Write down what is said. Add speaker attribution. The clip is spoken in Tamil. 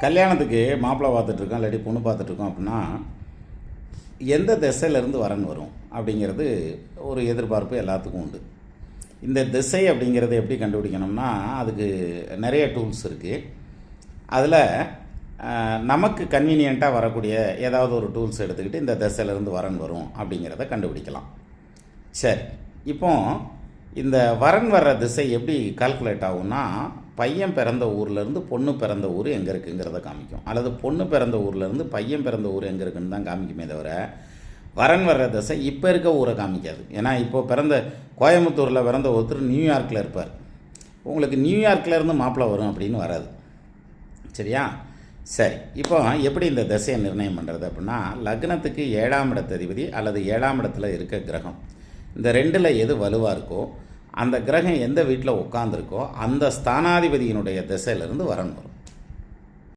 Speaker 1: கல்யாணத்துக்கு மாப்பிள்ளை பார்த்துட்ருக்கோம் இல்லாட்டி பொண்ணு பார்த்துட்ருக்கோம் அப்படின்னா எந்த திசையிலேருந்து வரன் வரும் அப்படிங்கிறது ஒரு எதிர்பார்ப்பு எல்லாத்துக்கும் உண்டு. இந்த திசை அப்படிங்கிறத எப்படி கண்டுபிடிக்கணும்னா அதுக்கு நிறைய டூல்ஸ் இருக்குது. அதில் நமக்கு கன்வீனியண்ட்டாக வரக்கூடிய ஏதாவது ஒரு டூல்ஸ் எடுத்துக்கிட்டு இந்த திசையிலேருந்து வரன் வரும் அப்படிங்கிறத கண்டுபிடிக்கலாம். சரி, இப்போ இந்த வரன் வர்ற திசை எப்படி கால்குலேட் ஆகும்னா, பையன் பிறந்த ஊர்லேருந்து பொண்ணு பிறந்த ஊர் எங்கே இருக்குங்கிறத காமிக்கும், அல்லது பொண்ணு பிறந்த ஊர்லேருந்து பையன் பிறந்த ஊர் எங்கே இருக்குன்னு தான் காமிக்குமே தவிர வரன் வர்ற திசை இப்போ இருக்க ஊரை காமிக்காது. ஏன்னா இப்போது பிறந்த கோயம்புத்தூரில் பிறந்த ஒருத்தர் நியூயார்க்கில் இருப்பார், உங்களுக்கு நியூயார்க்கிலேருந்து மாப்பிள்ளை வரும் அப்படின்னு வராது. சரியா? சரி, இப்போ எப்படி இந்த திசையை நிர்ணயம் பண்ணுறது அப்படின்னா, லக்னத்துக்கு 7ஆம் இடத்ததிபதி அல்லது 7ஆம் இடத்துல இருக்க கிரகம், இந்த ரெண்டில் எது வலுவாக இருக்கோ அந்த கிரகம் எந்த வீட்டில் உட்காந்துருக்கோ அந்த ஸ்தானாதிபதியினுடைய திசையிலிருந்து வரன் வரும்.